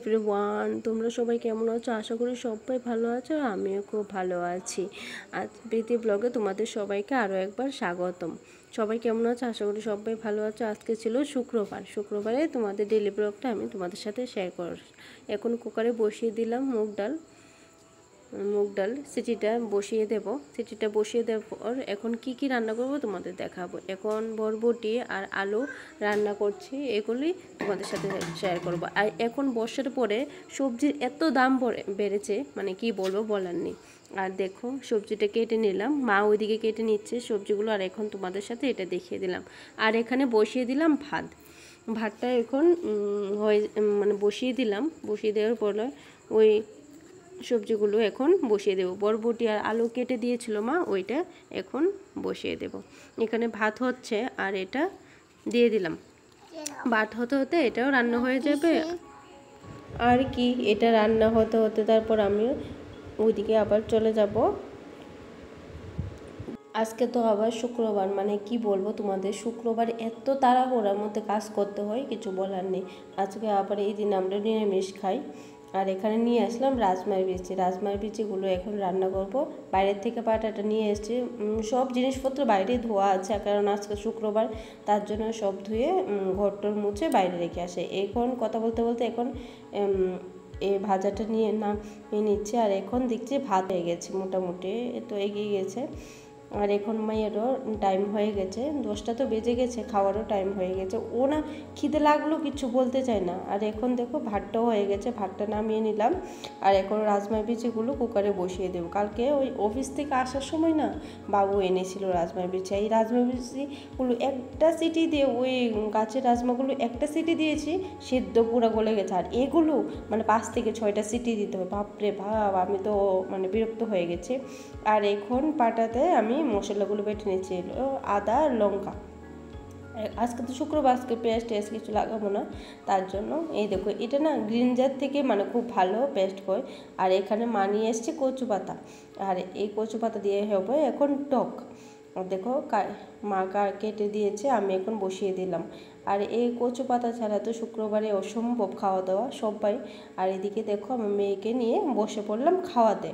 Everyone, তোমরা সবাই কেমন আছো? আশা করি সবাই ভালো আছো আর আমিও খুব ভালো আছি। আজ প্রীতি ব্লগে তোমাদের সবাইকে আরও একবার স্বাগতম। সবাই কেমন আছো? আশা করি সবাই ভালো আছো। আজকে ছিল শুক্রবারে তোমাদের ডেলি ব্লগটা আমি তোমাদের সাথে শেয়ার করব। এখন কুকারে বসিয়ে দিলাম মুগ ডাল সিটিটা বসিয়ে দেব। সিটিটা বসিয়ে দেওয়ার পর এখন কি রান্না করব তোমাদের দেখাবো। এখন বরবটি আর আলু রান্না করছি, এগুলি তোমাদের সাথে শেয়ার করব। আর এখন বর্ষার পরে সবজির এত দাম বেড়েছে, মানে কি বলবো বলার নেই। আর দেখো সবজিটা কেটে নিলাম, মা ওইদিকে কেটে নিচ্ছে সবজিগুলো, আর এখন তোমাদের সাথে এটা দেখিয়ে দিলাম। আর এখানে বসিয়ে দিলাম ভাতটা এখন বসিয়ে দিলাম। বসিয়ে দেওয়ার পরে ওই সবজিগুলো এখন বসিয়ে দেব। বরবটি আর আলু কেটে দিয়েছিল মা, ওইটা এখন বসিয়ে দেব। এখানে ভাত হচ্ছে আর এটা দিয়ে দিলাম। ভাত হতে হতে এটাও রান্না হয়ে যাবে। আর কি, এটা রান্না হতে হতে তারপর আমি ওইদিকে আবার চলে যাব। আজকে তো আবার শুক্রবার, মানে কি বলবো তোমাদের, শুক্রবার এত তাড়াহুড়ার মধ্যে কাজ করতে হয়, কিছু বলার নেই। আজকে আবার এই দিন আমরা নিরামিষ খাই। আর এখানে নিয়ে আসলাম রাজমার বিচিগুলো এখন রান্না করব। বাইরের থেকে পাটাটা নিয়ে এসেছি, সব জিনিসপত্র বাইরে ধোয়া আছে, কারণ আজকে শুক্রবার, তার জন্য সব ধুয়ে ঘরটর মুছে বাইরে রেখে আসে। এখন কথা বলতে বলতে এখন এই ভাজাটা নিয়ে নিচ্ছে। আর এখন দেখছি ভাত হয়ে গেছে, মোটামুটি তো এগিয়ে গেছে। আর এখন মায়েরও টাইম হয়ে গেছে, 10টা তো বেজে গেছে, খাওয়ারও টাইম হয়ে গেছে। ও না খিদে লাগলো কিছু বলতে চায় না। আর এখন দেখো ভাতটাও হয়ে গেছে, ভাতটা নামিয়ে নিলাম। আর এখন রাজমা বিচিগুলো কুকারে বসিয়ে দেবো। কালকে ওই অফিস থেকে আসার সময় না বাবু এনেছিল রাজমা বিচি। এই রাজমা বিচিগুলো একটা সিটি দিয়ে, ওই গাছের রাজমাগুলো একটা সিটি দিয়েছি, সিদ্ধ পুরো গলে গেছে। আর এগুলো মানে 5 থেকে 6টা সিটি দিতে হবে। বাপরে ভাব, আমি তো মানে বিরক্ত হয়ে গেছি। আর এখন পাটাতে আমি মশলাগুলো বেটে নিচ্ছি, আদা আর লঙ্কা। আজকে তো শুক্রবার, আজকে পেঁয়াজ টেস্ট কিছু লাগাবো না, তার জন্য এই দেখো এটা না গ্রিনজার থেকে মানে খুব ভালো পেস্ট হয়। আর এখানে মানিয়ে এসছে কচু পাতা, আর এই কচু পাতা দিয়ে হবে এখন টক। দেখো মা কেটে দিয়েছে, আমি এখন বসিয়ে দিলাম। আর এই কচু পাতা ছাড়া তো শুক্রবারে অসম্ভব খাওয়া দাওয়া সবাই। আর এদিকে দেখো আমার মেয়েকে নিয়ে বসে পড়লাম খাওয়াতে।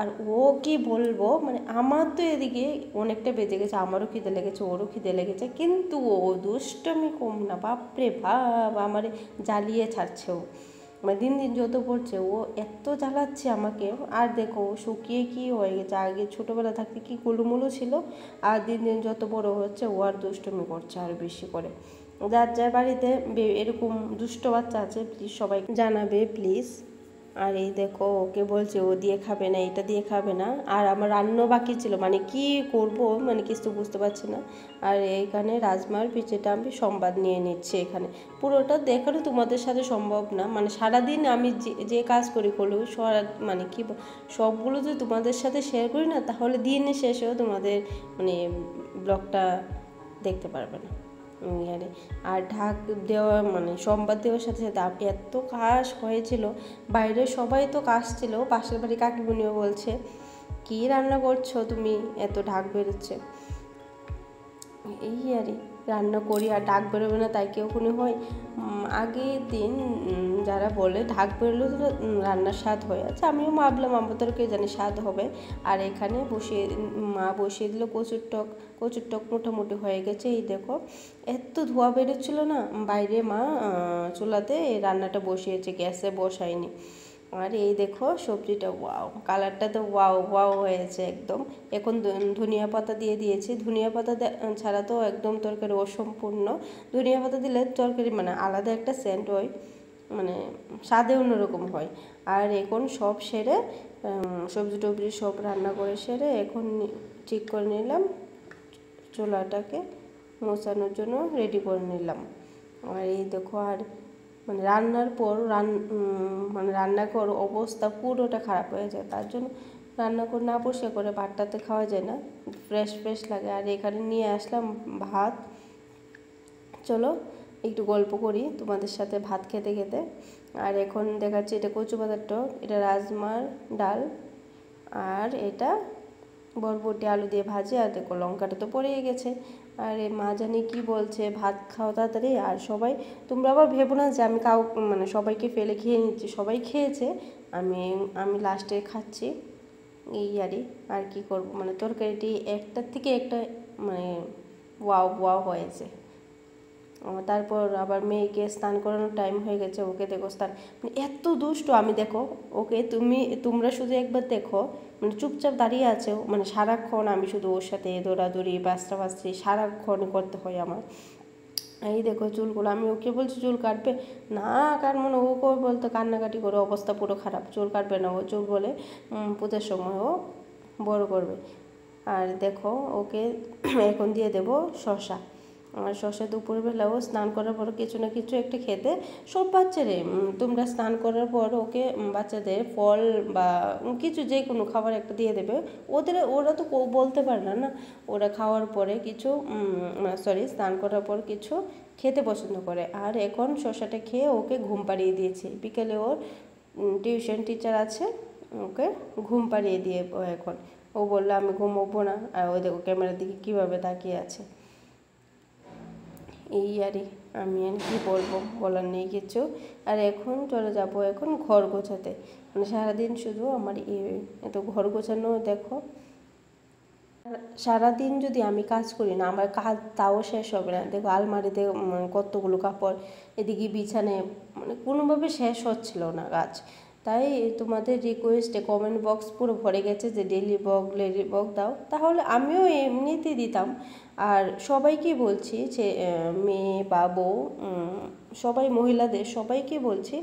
আর ও কি বলবো, মানে আমার তো এদিকে অনেকটা বেজে গেছে, আমারও খিদে লেগেছে, ওরও খিদে লেগেছে, কিন্তু ও দুষ্টমি কম না, বাপরে ভাব আমার জ্বালিয়ে ছাড়ছে ও। মানে দিন দিন যত পড়ছে ও এত জ্বালাচ্ছে আমাকে। আর দেখো ও শুকিয়ে কি হয়ে গেছে, আগে ছোটোবেলা থাকতে কি কুলুমুলু ছিল, আর দিন দিন যত বড় হচ্ছে ও আর দুষ্টমি করছে আর বেশি করে। যার যার বাড়িতে এরকম দুষ্ট বাচ্চা আছে প্লিজ সবাই জানাবে প্লিজ। আর এই দেখো ওকে বলছে ও দিয়ে খাবে না, এটা দিয়ে খাবে না। আর আমার রান্না বাকি ছিল, মানে কি করব মানে কিছু বুঝতে পারছি না। আর এইখানে রাজমার পিঠেটা আমি সংবাদ নিয়ে নিচ্ছি, এখানে পুরোটা দেখানো তোমাদের সাথে সম্ভব না, মানে সারাদিন আমি যে কাজ করি করলেও মানে কি সবগুলো যদি তোমাদের সাথে শেয়ার করি না, তাহলে দিনের শেষেও তোমাদের মানে ব্লগটা দেখতে পারবে না। আর ঢাক দেওয়া মানে সংবাদ দেওয়ার সাথে সাথে এত কাশ হয়েছিল, বাইরে সবাই তো কাশ ছিল, পাশের বাড়ি কাকিমুনিও বলছে কী রান্না করছো তুমি, এত ঢাক বেরোচ্ছে। এই আরে রান্না করি আর ঢাক বেরোবে না তাই কেউ কোনো হয়? আগের দিন যারা বলে ঢাক বেরোলে তো রান্নার স্বাদ হয়ে আছে, আমিও ভাবলাম আমাদেরকে জানি স্বাদ হবে। আর এখানে মা বসিয়ে দিল কচুর টক মোটামুটি হয়ে গেছে। এই দেখো এত ধোঁয়া বেরোচ্ছিল না, বাইরে মা চুলাতে রান্নাটা বসিয়েছে, গ্যাসে বসায়নি। আর এই দেখো সবজিটা ওয়াও, কালারটা তো ওয়াও হয়েছে একদম। এখন ধনিয়া পাতা দিয়ে দিয়েছি, ধনিয়া পাতা ছাড়া তো একদম তরকারি অসম্পূর্ণ। ধনিয়া পাতা দিলে তরকারি মানে আলাদা একটা সেন্ট হয়, মানে স্বাদে অন্যরকম হয়। আর এখন সব সেরে সবজি টবজি সব রান্না করে সেরে এখন ঠিক করে নিলাম, চুলাটাকে মোছানোর জন্য রেডি করে নিলাম। আর এই দেখো আর মানে রান্নার পর রান্নাঘর অবস্থা পুরোটা খারাপ হয়ে যায়, তার জন্য রান্না করে না বসে করে ভাতটাতে খাওয়া যায় না, ফ্রেশ লাগে। আর এখানে নিয়ে আসলাম ভাত। চলো একটু গল্প করি তোমাদের সাথে ভাত খেতে খেতে। আর এখন দেখাচ্ছি এটা কচু পাতার টক, এটা রাজমার ডাল, আর এটা বরবটি আলু দিয়ে ভাজি। আর দেখো লঙ্কাটা তো পড়েই গেছে। আরে মা জানি কি বলছে, ভাত খাও তাড়াতাড়ি। আর সবাই, তোমরা আবার ভেবো না যে আমি মানে সবাইকে ফেলে খেয়ে নিচ্ছি, সবাই খেয়েছে, আমি আমি লাস্টে খাচ্ছি, এই আর কি করব, মানে তরকারিটি একটার থেকে একটা মানে ওয়াও ওয়াও হয়েছে। তারপর আবার মেয়েকে স্নান করানোর টাইম হয়ে গেছে, ওকে দেখো স্নান, মানে এত দুষ্ট, আমি দেখো ওকে, তোমরা শুধু একবার দেখো, মানে চুপচাপ দাঁড়িয়ে আছে, মানে সারাক্ষণ আমি শুধু ওর সাথে দৌড়াদৌড়ি বাস্তাবাস্তি সারাক্ষণ করতে হয় আমার। এই দেখো চুলগুলো, আমি ওকে বলছি চুল কাটবে না, কাটবো না, ওকে বলতে কান্নাকাটি করে অবস্থা পুরো খারাপ, চুল কাটবে না ও, চুল বলে পুজোর সময় ও বড় করবে। আর দেখো ওকে এখন দিয়ে দেবো শসা, আর শসা দুপুরবেলাও স্নান করার পর কিছু না কিছু একটা খেতে, সব বাচ্চারে তোমরা স্নান করার পর ওকে বাচ্চাদের ফল বা কিছু যে কোনো খাবার একটা দিয়ে দেবে, ওরা তো বলতে পারে না, ওরা খাওয়ার পরে কিছু স্নান করার পর কিছু খেতে পছন্দ করে। আর এখন শসাটা খেয়ে ওকে ঘুম পাড়িয়ে দিয়েছে, বিকেলে ওর টিউশন টিচার আছে, ওকে ঘুম পাড়িয়ে দিয়ে এখন ও বললো আমি ঘুমোবো না, আর ওই দেখো ক্যামেরার দিকে কীভাবে তাকিয়ে আছে। এই আমি আর কি বলবো, বলার নেই কিছু। আর এখন চলে যাবো এখন ঘর গোছাতে, মানে সারাদিন শুধু আমার এত ঘর গোছানো, দেখো সারাদিন যদি আমি কাজ করি না, আমার কাজ তাও শেষ হবে না। দেখো আলমারিতে কতগুলো কাপড়, এদিকে বিছানায়, মানে কোনোভাবে শেষ হচ্ছিল না কাজ। তাই তোমাদের রিকোয়েস্টে কমেন্ট বক্স পুরো ভরে গেছে যে ডেলি ব্লগ দাও, তাহলে আমিও এমনিতেই দিতাম। আর সবাইকে বলছি যে মেয়ে বা বউ সবাই, মহিলাদের সবাইকে বলছি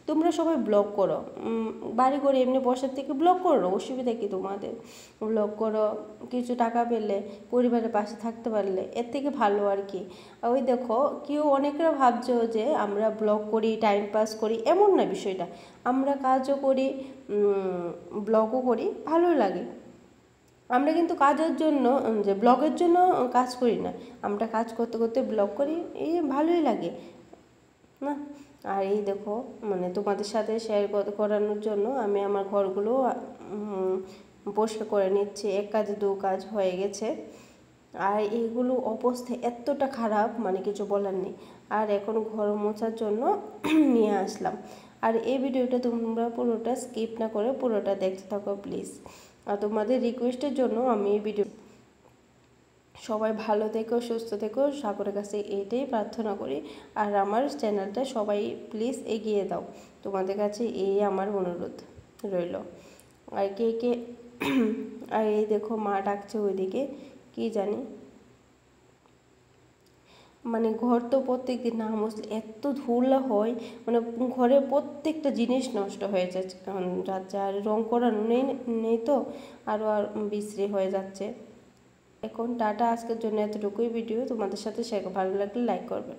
তোমরা সবাই ব্লগ করো, বাড়ি করে এমনি বসার থেকে ব্লগ করো, অসুবিধা কি তোমাদের, ব্লগ করো, কিছু টাকা পেলে, পরিবারের পাশে থাকতে পারলে এর থেকে ভালো আর কি। ওই দেখো কেউ অনেকরা ভাবছো যে আমরা ব্লগ করি টাইম পাস করি, এমন না বিষয়টা, আমরা কাজও করি ব্লগও করি, ভালো লাগে। আমরা কিন্তু কাজের জন্য, যে ব্লগের জন্য কাজ করি না, আমরা কাজ করতে করতে ব্লগ করি, এই ভালোই লাগে না। আর এই দেখো মানে তোমাদের সাথে শেয়ার করানোর জন্য আমি আমার ঘরগুলো পরিষ্কার করে নিচ্ছি, এক কাজে দু কাজ হয়ে গেছে। আর এইগুলো অবস্থা এতটা খারাপ, মানে কিছু বলার নেই। আর এখন ঘর মোছার জন্য নিয়ে আসলাম। আর এই ভিডিওটা তোমরা পুরোটা স্কিপ না করে পুরোটা দেখতে থাকো প্লিজ। আর তোমাদের রিকোয়েস্টের জন্য আমি এই ভিডিও, সবাই ভালো থেকো, সুস্থ থেকো, সাগরের কাছে এইটাই প্রার্থনা করি। আর আমার চ্যানেলটা সবাই প্লিজ এগিয়ে দাও, তোমাদের কাছে এই আমার অনুরোধ রইল। আর কে আর এই দেখো মা ডাকছে ওইদিকে, কি জানি, মানে ঘর তো প্রত্যেক দিন না মুছলে এত ধুলা হয়, মানে ঘরের প্রত্যেকটা জিনিস নষ্ট হয়ে যাচ্ছে, আর রং করানো নেই তো আরও বিশ্রী হয়ে যাচ্ছে। এখন টাটা, আজকের জন্য এতটুকুই ভিডিও তোমাদের সাথে শেয়ার, ভালো লাগলে লাইক করবেন।